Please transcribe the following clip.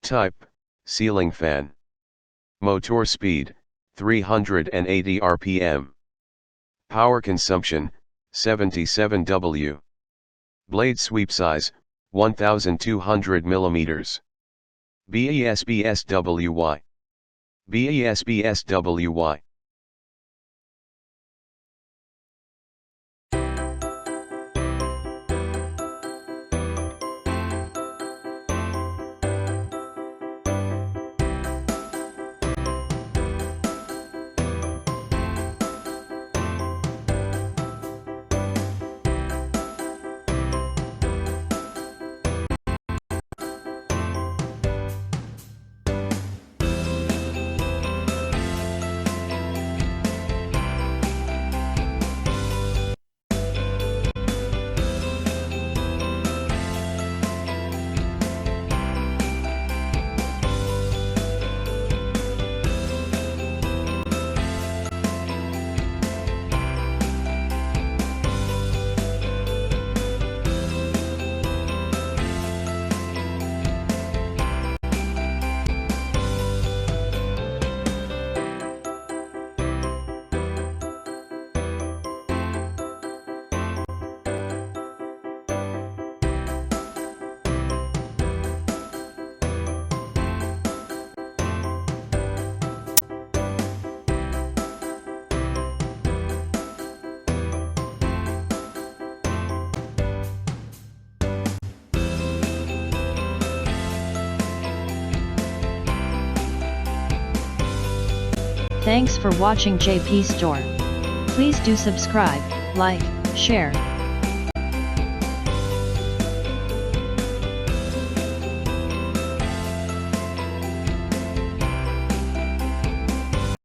Type, ceiling fan. Motor speed, 380 rpm. Power consumption, 77 W. Blade sweep size, 1200 mm. BESbswy. BESbswy. Thanks for watching JP Store. Please do subscribe, like, share,